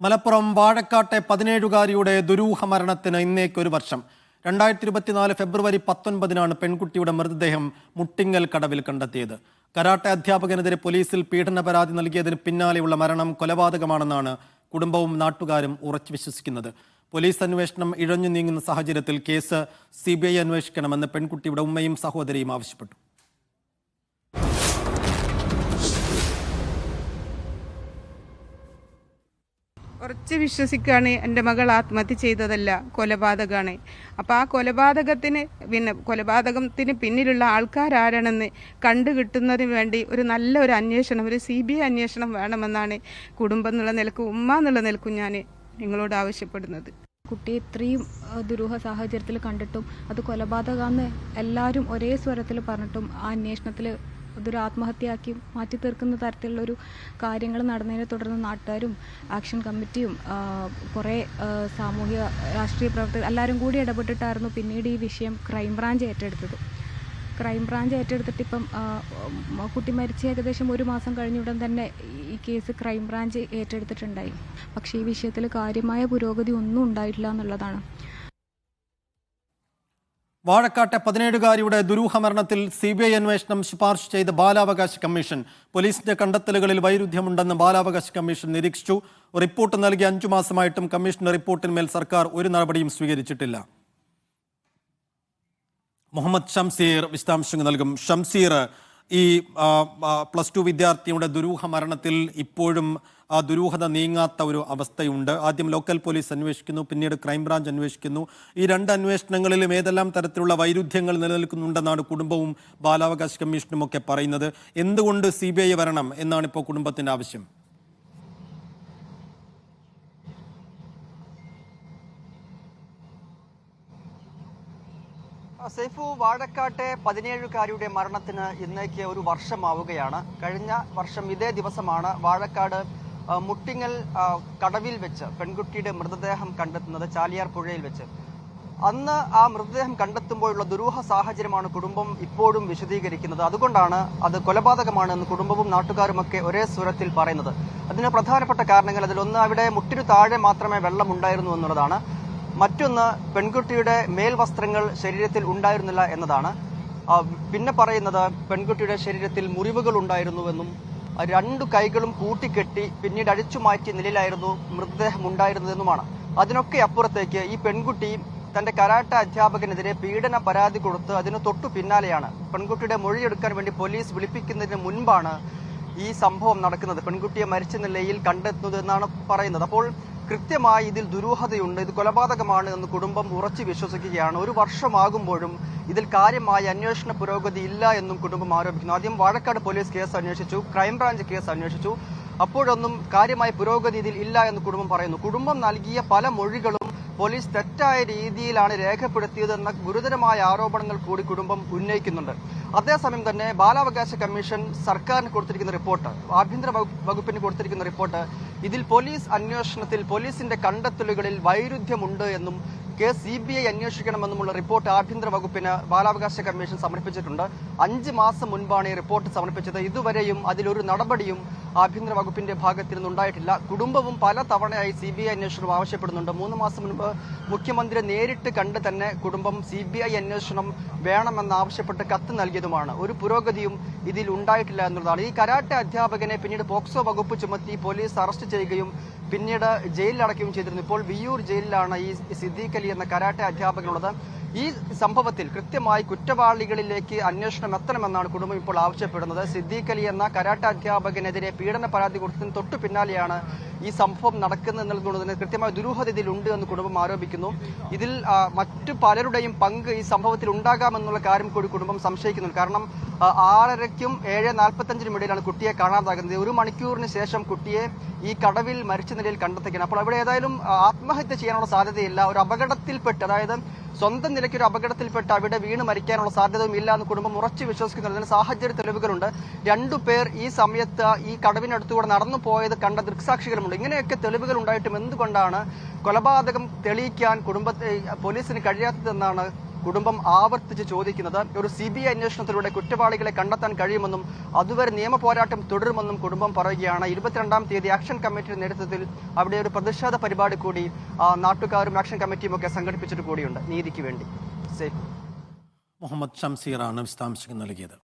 മലപ്പുറം വാഴക്കാട്ടെ 17-കാരിയുടെ ദുരൂഹ മരണത്തിന് ഇന്നേക്കൊരു വർഷം. 2024 ഫെബ്രുവരി 19-നാണ് പെൺകുട്ടിയുടെ മൃതദേഹം മുട്ടിങ്ങൽ കടവിൽ കണ്ടെത്തിയത്. കരാട്ടെ അധ്യാപകനെതിരെ പോലീസിൽ പീഡന പരാതി നൽകിയതിന് പിന്നാലെയുള്ള മരണം കൊലപാതകമാണെന്നാണ് കുടുംബവും നാട്ടുകാരും ഉറച്ചു വിശ്വസിക്കുന്നത്. പോലീസ് അന്വേഷണം ഇഴഞ്ഞു നീങ്ങുന്ന സാഹചര്യത്തിൽ കേസ് CBI അന്വേഷിക്കണമെന്ന് പെൺകുട്ടിയുടെ ഉമ്മയും സഹോദരിയും ആവശ്യപ്പെട്ടു. ഉറച്ച് വിശ്വസിക്കുകയാണ് എൻ്റെ മകൾ ആത്മഹത്യ ചെയ്തതല്ല, കൊലപാതകമാണ്. അപ്പോൾ ആ കൊലപാതകത്തിന് പിന്നിലുള്ള ആൾക്കാരാരാണെന്ന് കണ്ടുകിട്ടുന്നതിന് വേണ്ടി നല്ലൊരു അന്വേഷണം, ഒരു CBI അന്വേഷണം വേണമെന്നാണ് കുടുംബം എന്നുള്ള നിലക്കും ഉമ്മ എന്നുള്ള നിലക്കും ഞാൻ നിങ്ങളോട് ആവശ്യപ്പെടുന്നത്. കുട്ടിയെ ഇത്രയും ദുരൂഹ സാഹചര്യത്തിൽ കണ്ടിട്ടും അത് കൊലപാതകമാണെന്ന് എല്ലാവരും ഒരേ സ്വരത്തിൽ പറഞ്ഞിട്ടും ആ അന്വേഷണത്തിൽ അതൊരു ആത്മഹത്യയാക്കി മാറ്റി തീർക്കുന്ന തരത്തിലുള്ളൊരു കാര്യങ്ങൾ നടന്നതിനെ തുടർന്ന് നാട്ടുകാരും ആക്ഷൻ കമ്മിറ്റിയും കുറേ സാമൂഹിക രാഷ്ട്രീയ പ്രവർത്തകർ എല്ലാവരും കൂടി ഇടപെട്ടിട്ടായിരുന്നു പിന്നീട് ഈ വിഷയം ക്രൈംബ്രാഞ്ച് ഏറ്റെടുത്തത്. ക്രൈംബ്രാഞ്ച് ഏറ്റെടുത്തിട്ട് ഇപ്പം കുട്ടി മരിച്ച് ഏകദേശം 1 മാസം കഴിഞ്ഞുടൻ തന്നെ ഈ കേസ് ക്രൈംബ്രാഞ്ച് ഏറ്റെടുത്തിട്ടുണ്ടായി. പക്ഷേ ഈ വിഷയത്തിൽ കാര്യമായ പുരോഗതി ഒന്നും ഉണ്ടായിട്ടില്ല എന്നുള്ളതാണ്. വാഴക്കാട്ടെ 17-കാരിയുടെ ദുരൂഹ മരണത്തിൽ CBI അന്വേഷണം ശുപാർശ ചെയ്ത ബാലാവകാശ കമ്മീഷൻ പോലീസിന്റെ കണ്ടെത്തലുകളിൽ വൈരുദ്ധ്യമുണ്ടെന്ന് ബാലാവകാശ കമ്മീഷൻ നിരീക്ഷിച്ചു. റിപ്പോർട്ട് നൽകി 5 മാസമായിട്ടും കമ്മീഷന്റെ റിപ്പോർട്ടിന്മേൽ സർക്കാർ ഒരു നടപടിയും സ്വീകരിച്ചിട്ടില്ല. മുഹമ്മദ് ഷംസീർ വിശദാംശങ്ങൾ നൽകും. ഷംസീർ, ഈ +2 വിദ്യാർത്ഥിയുടെ ദുരൂഹ മരണത്തിൽ ഇപ്പോഴും ആ ദുരൂഹത നീങ്ങാത്ത ഒരു അവസ്ഥയുണ്ട്. ആദ്യം ലോക്കൽ പോലീസ് അന്വേഷിക്കുന്നു, പിന്നീട് ക്രൈംബ്രാഞ്ച് അന്വേഷിക്കുന്നു. ഈ 2 അന്വേഷണങ്ങളിലും ഏതെല്ലാം തരത്തിലുള്ള വൈരുദ്ധ്യങ്ങൾ നിലനിൽക്കുന്നുണ്ടെന്നാണ് കുടുംബവും ബാലാവകാശ കമ്മീഷനും ഒക്കെ പറയുന്നത്. എന്തുകൊണ്ട് CBI വരണം എന്നാണ് ഇപ്പോൾ കുടുംബത്തിന്റെ ആവശ്യം? സൈഫു, വാഴക്കാട്ടെ 17-കാരിയുടെ മരണത്തിന് ഇന്നേക്ക് ഒരു വർഷമാവുകയാണ്. കഴിഞ്ഞ വർഷം ഇതേ ദിവസമാണ് വാഴക്കാട് മുട്ടിങ്ങൽ കടവിൽ വെച്ച് പെൺകുട്ടിയുടെ മൃതദേഹം കണ്ടെത്തുന്നത്, ചാലിയാർ പുഴയിൽ വെച്ച്. അന്ന് ആ മൃതദേഹം കണ്ടെത്തുമ്പോഴുള്ള ദുരൂഹ സാഹചര്യമാണ് കുടുംബം ഇപ്പോഴും വിശദീകരിക്കുന്നത്. അതുകൊണ്ടാണ് അത് കൊലപാതകമാണ് എന്ന് കുടുംബവും നാട്ടുകാരുമൊക്കെ ഒരേ സ്വരത്തിൽ പറയുന്നത്. അതിന് പ്രധാനപ്പെട്ട കാരണങ്ങൾ അതിലൊന്ന് അവിടെ മുട്ടിനു താഴെ മാത്രമേ വെള്ളം ഉണ്ടായിരുന്നു എന്നുള്ളതാണ്. മറ്റൊന്ന്, പെൺകുട്ടിയുടെ മേൽവസ്ത്രങ്ങൾ ശരീരത്തിൽ ഉണ്ടായിരുന്നില്ല എന്നതാണ്. പിന്നെ പറയുന്നത് പെൺകുട്ടിയുടെ ശരീരത്തിൽ മുറിവുകൾ ഉണ്ടായിരുന്നുവെന്നും 2 കൈകളും കൂട്ടിക്കെട്ടി പിന്നീട് അഴിച്ചു മാറ്റിയ നിലയിലായിരുന്നു മൃതദേഹം ഉണ്ടായിരുന്നതെന്നുമാണ്. അതിനൊക്കെ അപ്പുറത്തേക്ക് ഈ പെൺകുട്ടി തന്റെ കരാട്ട അധ്യാപകനെതിരെ പീഡന പരാതി കൊടുത്ത് അതിന് തൊട്ടു പിന്നാലെയാണ് പെൺകുട്ടിയുടെ മൊഴിയെടുക്കാൻ വേണ്ടി പോലീസ് വിളിപ്പിക്കുന്നതിന് മുൻപാണ് ഈ സംഭവം നടക്കുന്നത്. പെൺകുട്ടിയെ മരിച്ച നിലയിൽ കണ്ടെത്തുന്നത് എന്നാണ് പറയുന്നത്. അപ്പോൾ കൃത്യമായി ഇതിൽ ദുരൂഹതയുണ്ട്, ഇത് കൊലപാതകമാണ് എന്ന് കുടുംബം ഉറച്ചു വിശ്വസിക്കുകയാണ്. 1 വർഷമാകുമ്പോഴും ഇതിൽ കാര്യമായ അന്വേഷണ പുരോഗതി ഇല്ല എന്നും കുടുംബം ആരോപിക്കുന്നു. ആദ്യം വാഴക്കാട് പോലീസ് കേസ് അന്വേഷിച്ചു, ക്രൈംബ്രാഞ്ച് കേസ് അന്വേഷിച്ചു. അപ്പോഴൊന്നും കാര്യമായ പുരോഗതി ഇതിൽ ഇല്ല എന്ന് കുടുംബം പറയുന്നു. കുടുംബം നൽകിയ പല മൊഴികളും പോലീസ് തെറ്റായ രീതിയിലാണ് രേഖപ്പെടുത്തിയതെന്ന ഗുരുതരമായ ആരോപണങ്ങൾ കൂടി കുടുംബം ഉന്നയിക്കുന്നുണ്ട്. അതേസമയം തന്നെ ബാലാവകാശ കമ്മീഷൻ സർക്കാരിന് കൊടുത്തിരിക്കുന്ന റിപ്പോർട്ട്, ആഭ്യന്തര വകുപ്പിന് കൊടുത്തിരിക്കുന്ന റിപ്പോർട്ട്, ഇതിൽ പോലീസ് അന്വേഷണത്തിൽ പോലീസിന്റെ കണ്ടെത്തലുകളിൽ വൈരുദ്ധ്യമുണ്ട് എന്നും കേസ് CBI അന്വേഷിക്കണമെന്നുമുള്ള റിപ്പോർട്ട് ആഭ്യന്തര വകുപ്പിന് ബാലാവകാശ കമ്മീഷൻ സമർപ്പിച്ചിട്ടുണ്ട്. 5 മാസം മുൻപാണ് ഈ റിപ്പോർട്ട് സമർപ്പിച്ചത്. ഇതുവരെയും അതിലൊരു നടപടിയും ആഭ്യന്തര വകുപ്പിന്റെ ഭാഗത്തു നിന്നുണ്ടായിട്ടില്ല. കുടുംബവും പല തവണയായി CBI അന്വേഷണം ആവശ്യപ്പെടുന്നുണ്ട്. 3 മാസം മുൻപ് മുഖ്യമന്ത്രിയെ നേരിട്ട് കണ്ട് തന്നെ കുടുംബം CBI അന്വേഷണം വേണമെന്നാവശ്യപ്പെട്ട് കത്ത് നൽകിയതുമാണ്. ഒരു പുരോഗതിയും ഇതിൽ ഉണ്ടായിട്ടില്ല എന്നുള്ളതാണ്. ഈ കരാട്ടെ അധ്യാപകനെ പിന്നീട് പോക്സോ വകുപ്പ് ചുമത്തി പോലീസ് അറസ്റ്റ് ചെയ്യുകയും പിന്നീട് ജയിലിലടക്കുകയും ചെയ്തിരുന്നു. ഇപ്പോൾ വിയ്യൂർ ജയിലിലാണ് ഈ സിദ്ദീഖ് അലി എന്ന കരാട്ടെ അധ്യാപകനുള്ളത്. ഈ സംഭവത്തിൽ കൃത്യമായി കുറ്റവാളികളിലേക്ക് അന്വേഷണം എത്തണമെന്നാണ് കുടുംബം ഇപ്പോൾ ആവശ്യപ്പെടുന്നത്. സിദ്ദീഖ് അലി എന്ന കരാട്ടെ അധ്യാപകനെതിരെ പീഡന പരാതി കൊടുത്തതിന് തൊട്ടു പിന്നാലെയാണ് ഈ സംഭവം നടക്കുന്നത് എന്നുള്ളതുകൊണ്ട് കൃത്യമായ ദുരൂഹത ഇതിലുണ്ട് എന്ന് കുടുംബം ആരോപിക്കുന്നു. ഇതിൽ മറ്റു പലരുടെയും പങ്ക് ഈ സംഭവത്തിൽ ഉണ്ടാകാമെന്നുള്ള കാര്യം കൂടി കുടുംബം സംശയിക്കുന്നുണ്ട്. കാരണം 6:30-നും 7:45-നും ഇടയിലാണ് കുട്ടിയെ കാണാതാകുന്നത്. 1 മണിക്കൂറിന് ശേഷം കുട്ടിയെ ഈ കടവിൽ മരിച്ച നിലയിൽ കണ്ടെത്തുകയാണ്. അപ്പോൾ അവിടെ ഏതായാലും ആത്മഹത്യ ചെയ്യാനുള്ള സാധ്യതയില്ല. ഒരു അപകടത്തിൽപ്പെട്ട്, അതായത് സ്വന്തം നിലയ്ക്ക് ഒരു അപകടത്തിൽപ്പെട്ട് അവിടെ വീണ് മരിക്കാനുള്ള സാധ്യതയും ഇല്ല എന്ന് കുടുംബം ഉറച്ചു വിശ്വസിക്കുന്നു. അതിന് സാഹചര്യ തെളിവുകളുണ്ട്. 2 പേർ ഈ സമയത്ത് ഈ കടവിനടുത്തുകൂടെ നടന്നു പോയത് കണ്ട ദൃക്സാക്ഷികളുമുണ്ട്. ഇങ്ങനെയൊക്കെ തെളിവുകൾ ഉണ്ടായിട്ടും എന്തുകൊണ്ടാണ് കൊലപാതകം തെളിയിക്കാൻ പോലീസിന് കഴിയാത്തതെന്നാണ് കുടുംബം ആവർത്തിച്ച് ചോദിക്കുന്നത്. ഒരു CBI അന്വേഷണത്തിലൂടെ കുറ്റവാളികളെ കണ്ടെത്താൻ കഴിയുമെന്നും അതുവരെ നിയമ പോരാട്ടം തുടരുമെന്നും കുടുംബം പറയുകയാണ്. 22-ാം തീയതി ആക്ഷൻ കമ്മിറ്റിയുടെ നേതൃത്വത്തിൽ അവിടെ ഒരു പ്രതിഷേധ പരിപാടി കൂടി നാട്ടുകാരും ആക്ഷൻ കമ്മിറ്റിയും ഒക്കെ സംഘടിപ്പിച്ചിട്ട് കൂടിയുണ്ട്. നീതിക്ക് വേണ്ടി. മുഹമ്മദ് ഷംസീറാണ് വിശദാംശങ്ങൾ നൽകിയത്.